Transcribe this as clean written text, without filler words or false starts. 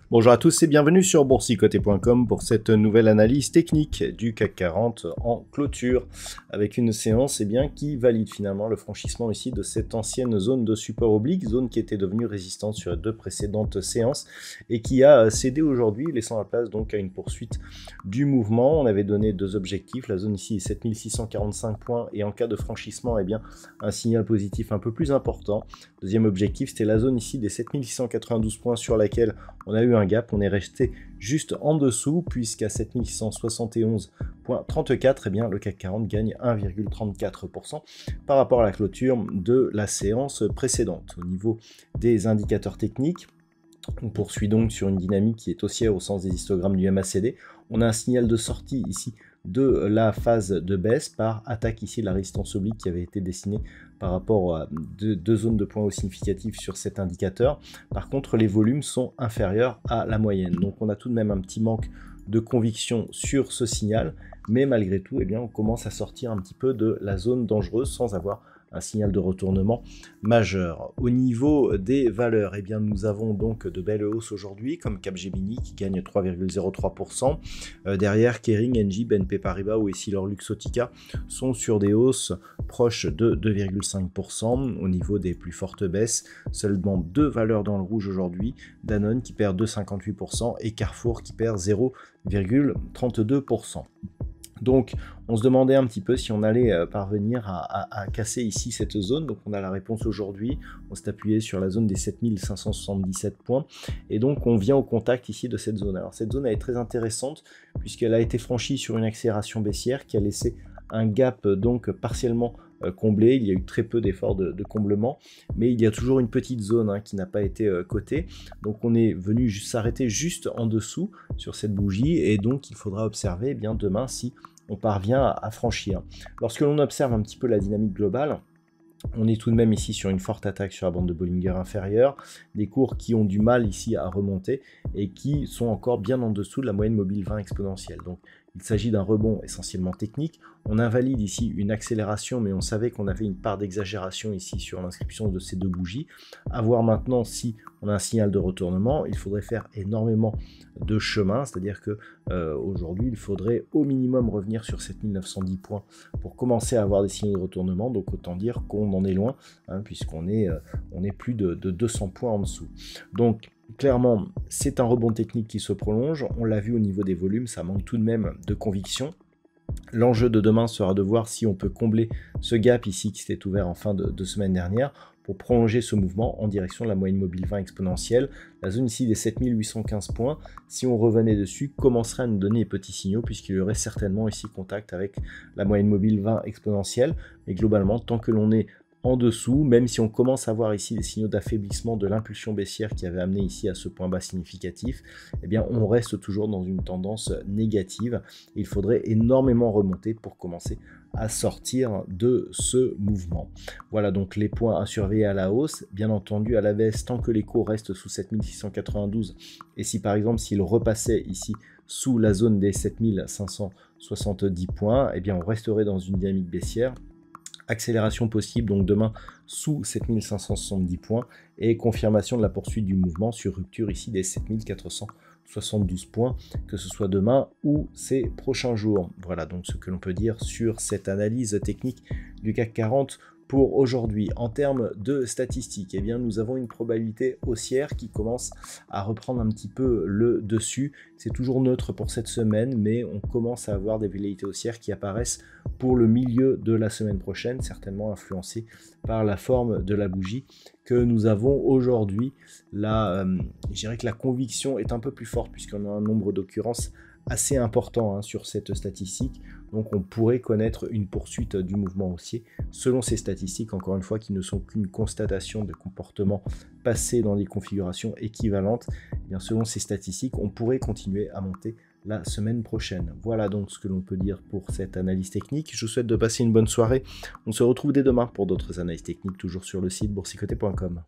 Bonjour à tous et bienvenue sur boursicoté.com pour cette nouvelle analyse technique du CAC 40 en clôture avec une séance qui valide finalement le franchissement ici de cette ancienne zone de support oblique, zone qui était devenue résistante sur les deux précédentes séances et qui a cédé aujourd'hui, laissant la place donc à une poursuite du mouvement. On avait donné deux objectifs, la zone ici est 7645 points et en cas de franchissement un signal positif un peu plus important. Deuxième objectif, c'était la zone ici des 7692 points sur laquelle on a eu un gap, on est resté juste en dessous puisqu'à 7671,34, le CAC 40 gagne 1,34% par rapport à la clôture de la séance précédente. Au niveau des indicateurs techniques, on poursuit donc sur une dynamique qui est haussière au sens des histogrammes du MACD. On a un signal de sortie ici de la phase de baisse par attaque ici de la résistance oblique qui avait été dessinée par rapport à deux zones de points hauts significatifs sur cet indicateur. Par contre, les volumes sont inférieurs à la moyenne. Donc on a tout de même un petit manque de conviction sur ce signal, mais malgré tout, on commence à sortir un petit peu de la zone dangereuse sans avoir un signal de retournement majeur. Au niveau des valeurs, nous avons donc de belles hausses aujourd'hui, comme Capgemini qui gagne 3,03%. Derrière, Kering, Engie, BNP Paribas ou EssilorLuxottica sont sur des hausses proches de 2,5%. Au niveau des plus fortes baisses, seulement deux valeurs dans le rouge aujourd'hui, Danone qui perd 2,58% et Carrefour qui perd 0,32%. Donc on se demandait un petit peu si on allait parvenir à casser ici cette zone. Donc on a la réponse aujourd'hui, on s'est appuyé sur la zone des 7577 points et donc on vient au contact ici de cette zone. Alors cette zone elle est très intéressante puisqu'elle a été franchie sur une accélération baissière qui a laissé un gap donc partiellement comblé. Il y a eu très peu d'efforts de comblement, mais il y a toujours une petite zone qui n'a pas été cotée. Donc on est venu s'arrêter juste en dessous sur cette bougie et donc il faudra observer demain si on parvient à franchir. Lorsque l'on observe un petit peu la dynamique globale, on est tout de même ici sur une forte attaque sur la bande de Bollinger inférieure, des cours qui ont du mal ici à remonter et qui sont encore bien en dessous de la moyenne mobile 20 exponentielle. Donc il s'agit d'un rebond essentiellement technique. On invalide ici une accélération, mais on savait qu'on avait une part d'exagération ici sur l'inscription de ces deux bougies. À voir maintenant si on a un signal de retournement. Il faudrait faire énormément de chemin, c'est-à-dire que aujourd'hui, il faudrait au minimum revenir sur 7910 points pour commencer à avoir des signaux de retournement. Donc autant dire qu'on en est loin, puisqu'on est plus de 200 points en dessous. Donc clairement, c'est un rebond technique qui se prolonge. On l'a vu au niveau des volumes, ça manque tout de même de conviction. L'enjeu de demain sera de voir si on peut combler ce gap ici qui s'était ouvert en fin de semaine dernière pour prolonger ce mouvement en direction de la moyenne mobile 20 exponentielle. La zone ici des 7815 points, si on revenait dessus, commencerait à nous donner des petits signaux puisqu'il y aurait certainement ici contact avec la moyenne mobile 20 exponentielle. Mais globalement, tant que l'on est en dessous, même si on commence à voir ici des signaux d'affaiblissement de l'impulsion baissière qui avait amené ici à ce point bas significatif, on reste toujours dans une tendance négative. Il faudrait énormément remonter pour commencer à sortir de ce mouvement. Voilà donc les points à surveiller à la hausse, bien entendu à la baisse tant que les cours restent sous 7692 et si par exemple s'ils repassaient ici sous la zone des 7570 points, on resterait dans une dynamique baissière. Accélération possible donc demain sous 7570 points et confirmation de la poursuite du mouvement sur rupture ici des 7472 points, que ce soit demain ou ces prochains jours. Voilà donc ce que l'on peut dire sur cette analyse technique du CAC 40 pour aujourd'hui. En termes de statistiques, nous avons une probabilité haussière qui commence à reprendre un petit peu le dessus. C'est toujours neutre pour cette semaine, mais on commence à avoir des velléités haussières qui apparaissent pour le milieu de la semaine prochaine, certainement influencées par la forme de la bougie que nous avons aujourd'hui. Là, je dirais que la conviction est un peu plus forte puisqu'on a un nombre d'occurrences assez important sur cette statistique, donc on pourrait connaître une poursuite du mouvement haussier selon ces statistiques, encore une fois qui ne sont qu'une constatation de comportement passé dans des configurations équivalentes. Selon ces statistiques on pourrait continuer à monter la semaine prochaine. Voilà donc ce que l'on peut dire pour cette analyse technique. Je vous souhaite de passer une bonne soirée. On se retrouve dès demain pour d'autres analyses techniques, toujours sur le site boursicoté.com.